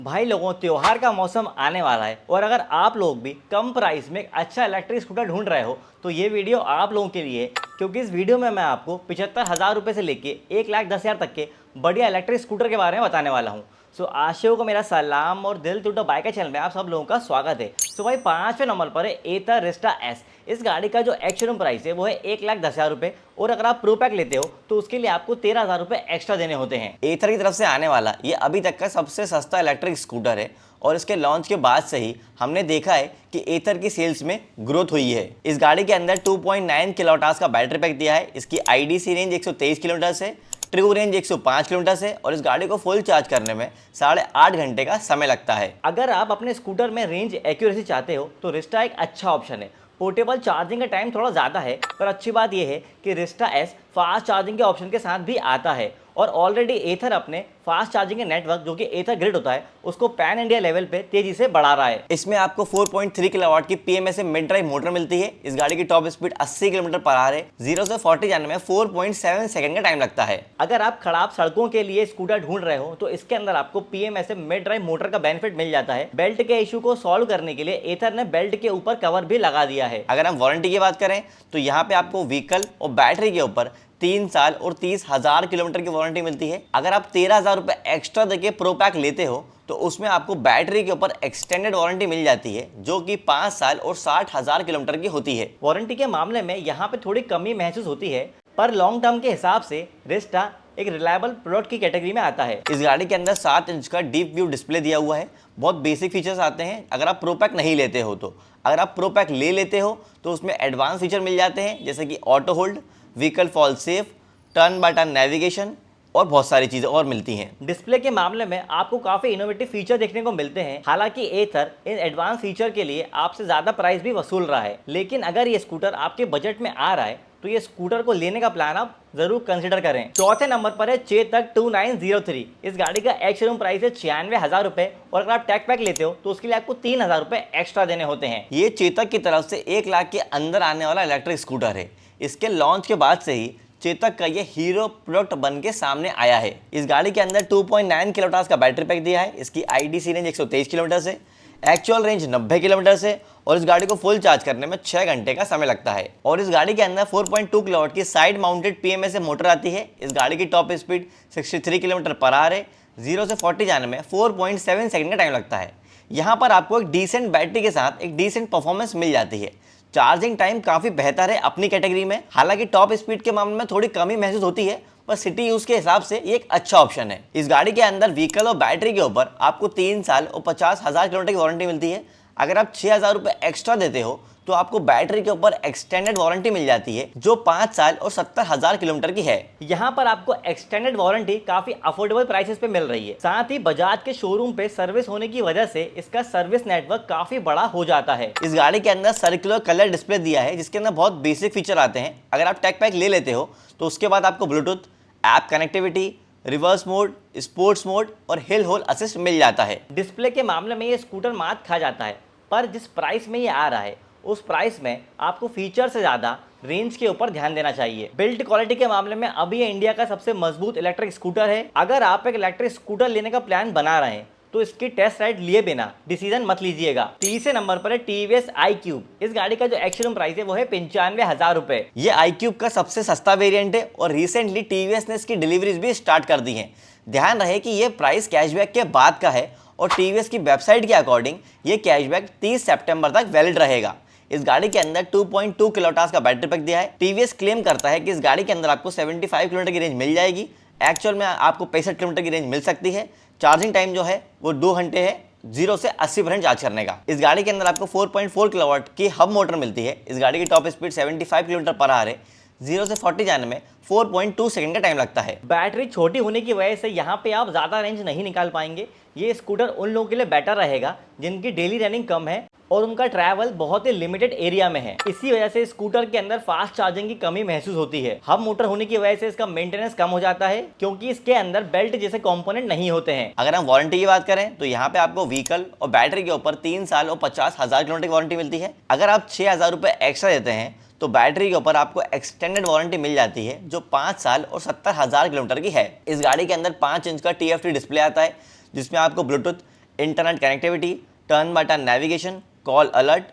भाई लोगों, त्योहार का मौसम आने वाला है और अगर आप लोग भी कम प्राइस में एक अच्छा इलेक्ट्रिक स्कूटर ढूंढ रहे हो तो ये वीडियो आप लोगों के लिए है, क्योंकि इस वीडियो में मैं आपको 75,000 रुपये से लेके 1,10,000 तक के बढ़िया इलेक्ट्रिक स्कूटर के बारे में बताने वाला हूँ। सो आशियों को मेरा सलाम और दिल टूटा बाइक के चैनल में आप सब लोगों का स्वागत है। सो भाई 5वें नंबर पर है एथर रिस्टा एस। इस गाड़ी का जो एक्स-शोरूम प्राइस है वो है 1,10,000 रुपये और अगर आप प्रो पैक लेते हो तो उसके लिए आपको 13,000 रुपये एक्स्ट्रा देने होते हैं। एथर की तरफ से आने वाला ये अभी तक का सबसे सस्ता इलेक्ट्रिक स्कूटर है और इसके लॉन्च के बाद से ही हमने देखा है कि एथर की सेल्स में ग्रोथ हुई है। इस गाड़ी के अंदर 2.9 किलोवाट का बैटरी पैक दिया है। इसकी आईडीसी रेंज 123 किलोमीटर है, ट्रू रेंज 105 किलोमीटर है और इस गाड़ी को फुल चार्ज करने में 8.5 घंटे का समय लगता है। अगर आप अपने स्कूटर में रेंज एक्यूरेसी चाहते हो तो रिस्टा एक अच्छा ऑप्शन है। पोर्टेबल चार्जिंग का टाइम थोड़ा ज़्यादा है, पर अच्छी बात यह है कि रिस्टा एस फास्ट चार्जिंग के ऑप्शन के साथ भी आता है और ऑलरेडी एथर अपने फास्ट चार्जिंग के नेटवर्क जो कि एथर ग्रिड होता है उसको पैन इंडिया लेवल पे तेजी से बढ़ा रहा है। इसमें आपको 4.3 किलोवाट की पीएमए मिड ड्राइव मोटर मिलती है। इस गाड़ी की top speed 80 kilometre per hour है। 0 से 40 जाने में 4.7 सेकंड का टाइम लगता है। अगर आप खराब सड़कों के लिए स्कूटर ढूंढ रहे हो तो इसके अंदर आपको पीएमए मिड ड्राइव मोटर का बेनिफिट मिल जाता है। बेल्ट के इशू को सॉल्व करने के लिए एथर ने बेल्ट के ऊपर कवर भी लगा दिया है। अगर हम वारंटी की बात करें तो यहाँ पे आपको व्हीकल और बैटरी के ऊपर 3 साल और 30,000 किलोमीटर की वारंटी मिलती है। अगर आप 13,000 रुपये एक्स्ट्रा देके प्रो पैक लेते हो तो उसमें आपको बैटरी के ऊपर एक्सटेंडेड वारंटी मिल जाती है जो कि 5 साल और 60,000 किलोमीटर की होती है। वारंटी के मामले में यहाँ पे थोड़ी कमी महसूस होती है, पर लॉन्ग टर्म के हिसाब से रिस्टा एक रिलायबल प्रोडक्ट की कैटेगरी में आता है। इस गाड़ी के अंदर 7 इंच का डीप व्यू डिस्प्ले दिया हुआ है। बहुत बेसिक फीचर्स आते हैं अगर आप प्रो पैक नहीं लेते हो तो। अगर आप प्रो पैक ले लेते हो तो उसमें एडवांस फीचर मिल जाते हैं जैसे कि auto hold, vehicle fall safe, turn by turn navigation और बहुत सारी चीजें और मिलती हैं। डिस्प्ले के मामले में आपको काफी इनोवेटिव फीचर देखने को मिलते हैं। हालांकि एथर इन एडवांस फीचर के लिए आपसे ज्यादा प्राइस भी वसूल रहा है, लेकिन अगर ये स्कूटर आपके बजट में आ रहा है तो ये स्कूटर को लेने का प्लान आप जरूर कंसिडर करें। चौथे नंबर पर है चेतक 2903। इस गाड़ी का एक्स-शोरूम प्राइस है 96,000 रुपए और अगर आप टैग पैक लेते हो तो उसके लिए आपको 3,000 रुपए एक्स्ट्रा देने होते हैं। ये चेतक की तरफ से 1 लाख के अंदर आने वाला इलेक्ट्रिक स्कूटर है। इसके लॉन्च के बाद से ही चेतक का ये हीरो प्रोडक्ट बन के सामने आया है। इस गाड़ी के अंदर 2.9 किलोवाट का बैटरी पैक दिया है। इसकी आईडीसी रेंज 123 किलोमीटर से, एक्चुअल रेंज 90 किलोमीटर से और इस गाड़ी को फुल चार्ज करने में 6 घंटे का समय लगता है। और इस गाड़ी के अंदर 4.2 किलोवाट की साइड माउंटेड पीएमए से मोटर आती है। इस गाड़ी की top speed 63 kilometre per hour है। 0 से 40 जाने में 4.7 सेकंड का टाइम लगता है। यहाँ पर आपको एक डिसेंट बैटरी के साथ एक डिसेंट परफॉर्मेंस मिल जाती है। चार्जिंग टाइम काफी बेहतर है अपनी कैटेगरी में। हालांकि टॉप स्पीड के मामले में थोड़ी कमी महसूस होती है, पर सिटी यूज के हिसाब से ये एक अच्छा ऑप्शन है। इस गाड़ी के अंदर व्हीकल और बैटरी के ऊपर आपको 3 साल और 50,000 किलोमीटर की वारंटी मिलती है। अगर आप 6,000 रुपये एक्स्ट्रा देते हो तो आपको बैटरी के ऊपर एक्सटेंडेड वारंटी मिल जाती है जो 5 साल और 70,000 किलोमीटर की है। यहाँ पर आपको एक्सटेंडेड वारंटी काफी अफोर्डेबल प्राइसेस पे मिल रही है। साथ ही बजाज के शोरूम पे सर्विस होने की वजह से इसका सर्विस नेटवर्क काफी बड़ा हो जाता है। इस गाड़ी के अंदर सर्कुलर कलर डिस्प्ले दिया है जिसके अंदर बहुत बेसिक फीचर आते हैं। अगर आप टैग पैक ले लेते हो तो उसके बाद आपको Bluetooth, app connectivity, reverse mode, sports mode और हिल होल्ड असिस्ट मिल जाता है। डिस्प्ले के मामले में ये स्कूटर मात खा जाता है, पर जिस प्राइस में ये आ रहा है उस प्राइस में आपको फीचर से ज़्यादा रेंज के ऊपर ध्यान देना चाहिए। बिल्ड क्वालिटी के मामले में अभी ये इंडिया का सबसे मजबूत इलेक्ट्रिक स्कूटर है। अगर आप एक इलेक्ट्रिक स्कूटर लेने का प्लान बना रहे हैं तो इसकी टेस्ट राइड लिए बिना डिसीजन मत लीजिएगा। तीसरे नंबर पर है टीवीएस iQube। इस गाड़ी का जो एक्स-शोरूम प्राइस है वो है 95,000 रुपए। ये iQube का सबसे सस्ता वेरिएंट है और रिसेंटली टीवीएस ने इसकी डिलीवरीज भी स्टार्ट कर दी है। ध्यान रहे कि ये प्राइस कैशबैक के बाद का है और टीवीएस की वेबसाइट के अकॉर्डिंग ये कैशबैक 30 सितंबर तक वैलिड रहेगा। इस गाड़ी के अंदर 2.2 किलोवाट का बैटरी पैक दिया है। टीवीएस क्लेम करता है कि इस गाड़ी के अंदर आपको 75 किलोमीटर की रेंज मिल जाएगी। एक्चुअल में आपको 65 किलोमीटर की रेंज मिल सकती है। चार्जिंग टाइम जो है वो 2 घंटे है 0 से 80% चार्ज करने का। इस गाड़ी के अंदर आपको 4.4 किलोवाट की हब मोटर मिलती है। इस गाड़ी की top speed 75 kilometre per hour है। 0 से 40 जाने में 4.2 सेकंड का टाइम लगता है। बैटरी छोटी होने की वजह से यहाँ पे आप ज़्यादा रेंज नहीं निकाल पाएंगे। ये स्कूटर उन लोगों के लिए बेटर रहेगा जिनकी डेली रनिंग कम है और उनका ट्रैवल बहुत ही लिमिटेड एरिया में है। इसी वजह से स्कूटर के अंदर फास्ट चार्जिंग की कमी महसूस होती है। हब मोटर होने की वजह से इसका मेंटेनेंस कम हो जाता है क्योंकि इसके अंदर बेल्ट जैसे कंपोनेंट नहीं होते हैं। अगर हम वारंटी की बात करें तो यहाँ पे आपको व्हीकल और बैटरी के ऊपर 3 साल और 50,000 किलोमीटर की वारंटी मिलती है। अगर आप 6,000 रुपये एक्स्ट्रा देते हैं तो बैटरी के ऊपर आपको एक्सटेंडेड वारंटी मिल जाती है जो 5 साल और 70,000 किलोमीटर की है। इस गाड़ी के अंदर 5 इंच का TFT डिस्प्ले आता है जिसमें आपको Bluetooth, internet connectivity, turn by turn navigation, call alert,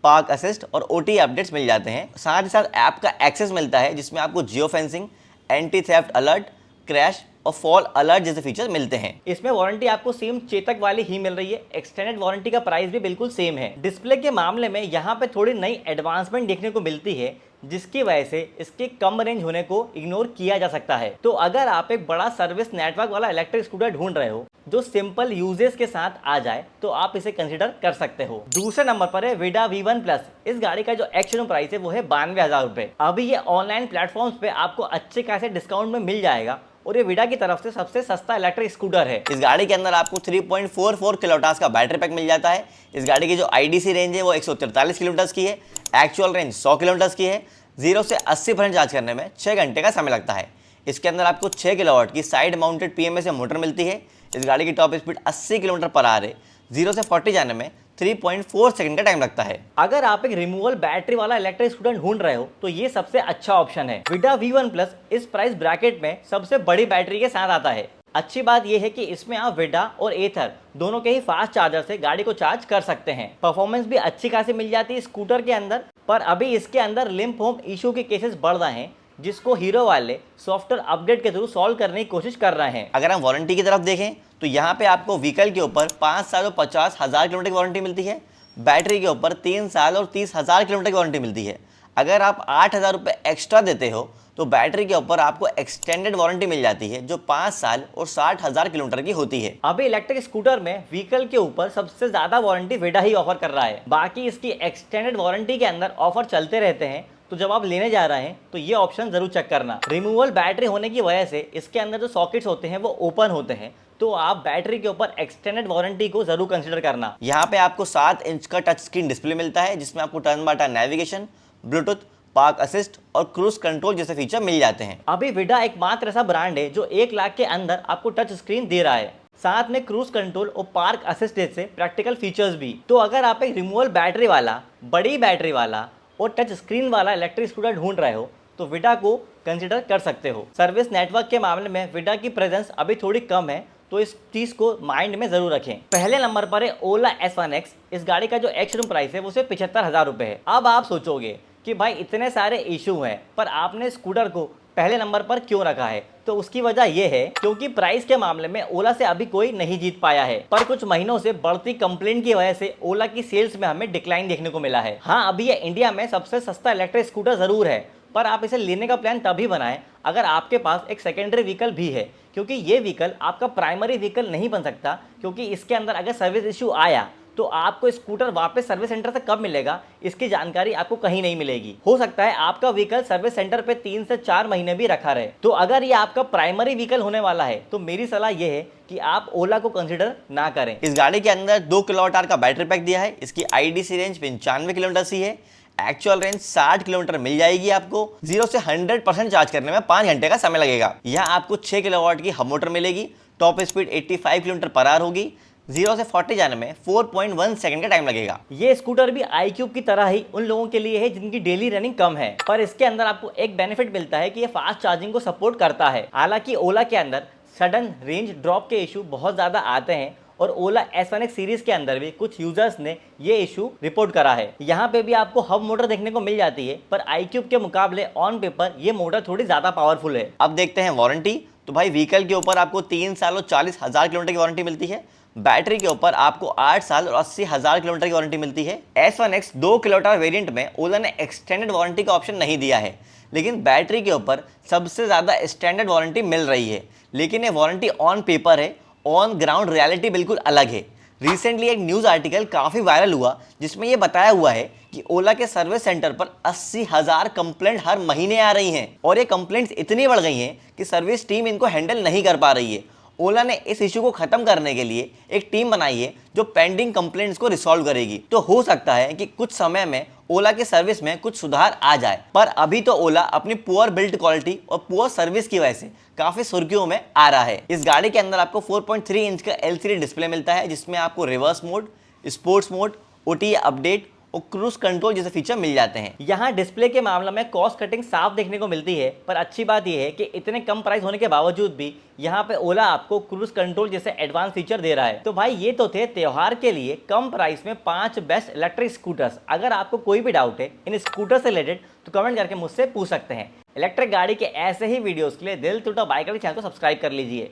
park assist और OTA अपडेट्स मिल जाते हैं। साथ ही साथ ऐप का एक्सेस मिलता है जिसमें आपको geo fencing, anti theft alert, crash और फॉल अलर्ट जैसे फीचर्स मिलते हैं। इसमें वारंटी आपको सेम चेतक वाली ही मिल रही है। एक्सटेंडेड वारंटी का प्राइस भी बिल्कुल सेम है। डिस्प्ले के मामले में यहाँ पे थोड़ी नई एडवांसमेंट देखने को मिलती है, जिसकी वजह से इसके कम रेंज होने को इग्नोर किया जा सकता है। तो अगर आप एक बड़ा सर्विस नेटवर्क वाला इलेक्ट्रिक स्कूटर ढूंढ रहे हो जो सिंपल यूजेस के साथ आ जाए, तो आप इसे कंसिडर कर सकते हो। दूसरे नंबर पर है विडा V1 प्लस। इस गाड़ी का जो एक्स प्राइस है वो है 92,000 रुपए। अभी ये ऑनलाइन प्लेटफॉर्म्स पे आपको अच्छे खासे डिस्काउंट में मिल जाएगा और ये विडा की तरफ से सबसे सस्ता इलेक्ट्रिक स्कूटर है। इस गाड़ी के अंदर आपको 3.44 किलोवाट का बैटरी पैक मिल जाता है। इस गाड़ी की जो IDC रेंज है वो 143 किलोमीटर की है। एक्चुअल रेंज 100 किलोमीटर की है। 0 से 80% चार्ज करने में 6 घंटे का समय लगता है। इसके अंदर आपको 6 किलोवाट की साइड माउंटेड PMA से मोटर मिलती है। इस गाड़ी की top speed 80 kilometre per hour है। 0 से 40 जाने में 3.4 सेकंड का टाइम लगता है। अगर आप एक रिमूवल बैटरी वाला इलेक्ट्रिक स्कूटर ढूंढ रहे हो तो ये सबसे अच्छा ऑप्शन है। विडा V1 प्लस इस प्राइस ब्रैकेट में सबसे बड़ी बैटरी के साथ आता है। अच्छी बात यह है कि इसमें आप विडा और एथर दोनों के ही फास्ट चार्जर से गाड़ी को चार्ज कर सकते हैं। परफॉर्मेंस भी अच्छी खासी मिल जाती है स्कूटर के अंदर, पर अभी इसके अंदर लिम्प होम इशू के केसेस बढ़ रहे हैं, जिसको हीरो वाले सॉफ्टवेयर अपडेट के थ्रू सॉल्व करने की कोशिश कर रहे हैं। अगर हम वारंटी की तरफ देखें तो यहाँ पे आपको व्हीकल के ऊपर 5 साल और 50,000 किलोमीटर की वारंटी मिलती है। बैटरी के ऊपर 3 साल और 30,000 किलोमीटर की वारंटी मिलती है। अगर आप 8,000 रुपये एक्स्ट्रा देते हो तो बैटरी के ऊपर आपको एक्सटेंडेड वारंटी मिल जाती है जो 5 साल और 60,000 किलोमीटर की होती है। अभी इलेक्ट्रिक स्कूटर में व्हीकल के ऊपर सबसे ज्यादा वारंटी विडा ही ऑफर कर रहा है। बाकी इसकी एक्सटेंडेड वारंटी के अंदर ऑफर चलते रहते हैं, तो जब आप लेने जा रहे हैं तो ये ऑप्शन जरूर चेक करना। रिमूवल बैटरी होने की वजह से इसके अंदर जो सॉकेट्स होते हैं वो ओपन होते हैं, तो आप बैटरी के ऊपर एक्सटेंडेड वारंटी को जरूर कंसीडर करना। यहाँ पे आपको 7 इंच का टच स्क्रीन डिस्प्ले मिलता है जिसमें आपको turn by turn navigation, Bluetooth, park assist और क्रूज कंट्रोल जैसे फीचर मिल जाते हैं। अभी विडा एकमात्र ऐसा ब्रांड है जो 1 लाख के अंदर आपको टच स्क्रीन दे रहा है, साथ में क्रूज कंट्रोल और पार्क असिस्ट जैसे प्रैक्टिकल फीचर्स भी। तो अगर आप एक रिमूवल बैटरी वाला, बड़ी बैटरी वाला और टच स्क्रीन वाला इलेक्ट्रिक स्कूटर ढूंढ रहे हो तो विडा को कंसिडर कर सकते हो। सर्विस नेटवर्क के मामले में विडा की प्रेजेंस अभी थोड़ी कम है, तो इस चीज को माइंड में जरूर रखें। पहले नंबर पर है ओला S1X। इस गाड़ी का जो एक्स प्राइस है वो सिर्फ 75,000 रुपए है। अब आप सोचोगे कि भाई इतने सारे इशू हैं पर आपने स्कूटर को पहले नंबर पर क्यों रखा है, तो उसकी वजह यह है क्योंकि प्राइस के मामले में ओला से अभी कोई नहीं जीत पाया है। पर कुछ महीनों से बढ़ती कंप्लेंट की वजह से ओला की सेल्स में हमें डिक्लाइन देखने को मिला है। हाँ, अभी ये इंडिया में सबसे सस्ता इलेक्ट्रिक स्कूटर जरूर है, पर आप इसे लेने का प्लान तभी बनाएं अगर आपके पास एक सेकेंडरी व्हीकल भी है, क्योंकि ये व्हीकल आपका प्राइमरी व्हीकल नहीं बन सकता। क्योंकि इसके अंदर अगर सर्विस इशू आया तो आपको स्कूटर वापस सर्विस सेंटर से कब मिलेगा, इसकी जानकारी आपको कहीं नहीं मिलेगी। हो सकता है आपका व्हीकल सर्विस सेंटर पे 3 से 4 महीने भी रखा रहे। तो अगर ये आपका प्राइमरी व्हीकल होने वाला है तो मेरी सलाह ये है कि आप ओला को कंसिडर ना करें। इस गाड़ी के अंदर 2 किलोवाट का बैटरी पैक दिया है। इसकी IDC रेंज 95 किलोमीटर की है। एक्चुअल रेंज 60 किलोमीटर मिल जाएगी आपको। 0 से 100% चार्ज करने में 5 घंटे का समय लगेगा। यहाँ आपको 6 किलोवाट की हब मोटर मिलेगी। Top speed 85 kilometre per hour होगी। 0 से 40 जाने में 4.1 सेकंड का टाइम लगेगा। ये स्कूटर भी iQube की तरह ही उन लोगों के लिए है जिनकी डेली रनिंग कम है, पर इसके अंदर आपको एक बेनिफिट मिलता है कि ये फास्ट चार्जिंग को सपोर्ट करता है। हालांकि ओला के अंदर सडन रेंज ड्रॉप के इशू बहुत ज्यादा आते हैं और ओला S1X सीरीज के अंदर भी कुछ यूजर्स ने ये इशू रिपोर्ट करा है। यहाँ पे भी आपको हब मोटर देखने को मिल जाती है, पर iQube के मुकाबले ऑन पेपर ये मोटर थोड़ी ज्यादा पावरफुल है। अब देखते हैं वारंटी। तो भाई व्हीकल के ऊपर आपको 3 साल और 40,000 किलोमीटर की वारंटी मिलती है। बैटरी के ऊपर आपको 8 साल और 80,000 किलोमीटर की वारंटी मिलती है। S1X 2 किलोवाट वेरिएंट में ओला ने एक्सटेंडेड वारंटी का ऑप्शन नहीं दिया है, लेकिन बैटरी के ऊपर सबसे ज़्यादा स्टैंडर्ड वारंटी मिल रही है। लेकिन ये वारंटी ऑन पेपर है, ऑन ग्राउंड रियलिटी बिल्कुल अलग है। रिसेंटली एक न्यूज़ आर्टिकल काफ़ी वायरल हुआ जिसमें यह बताया हुआ है कि ओला के सर्विस सेंटर पर 80,000 कंप्लेंट हर महीने आ रही हैं और ये कंप्लेंट्स इतनी बढ़ गई हैं कि सर्विस टीम इनको हैंडल नहीं कर पा रही है। ओला ने इस इशू को खत्म करने के लिए एक टीम बनाई है जो पेंडिंग कंप्लेंट्स को रिसॉल्व करेगी। तो हो सकता है कि कुछ समय में ओला की सर्विस में कुछ सुधार आ जाए, पर अभी तो ओला अपनी पुअर बिल्ड क्वालिटी और पुअर सर्विस की वजह से काफी सुर्खियों में आ रहा है। इस गाड़ी के अंदर आपको 4.3 इंच का LCD डिस्प्ले मिलता है जिसमें आपको reverse mode, sports mode, OTA update और क्रूज कंट्रोल जैसे फीचर मिल जाते हैं। यहाँ डिस्प्ले के मामले में कॉस्ट कटिंग साफ देखने को मिलती है, पर अच्छी बात यह है कि इतने कम प्राइस होने के बावजूद भी यहाँ पे ओला आपको क्रूज कंट्रोल जैसे एडवांस फीचर दे रहा है। तो भाई ये तो थे त्योहार के लिए कम प्राइस में 5 बेस्ट इलेक्ट्रिक स्कूटर्स। अगर आपको कोई भी डाउट है इन स्कूटर से रिलेटेड तो कमेंट करके मुझसे पूछ सकते हैं। इलेक्ट्रिक गाड़ी के ऐसे ही वीडियोस के लिए दिल टूटा बाइकर चैनल को सब्सक्राइब कर लीजिए।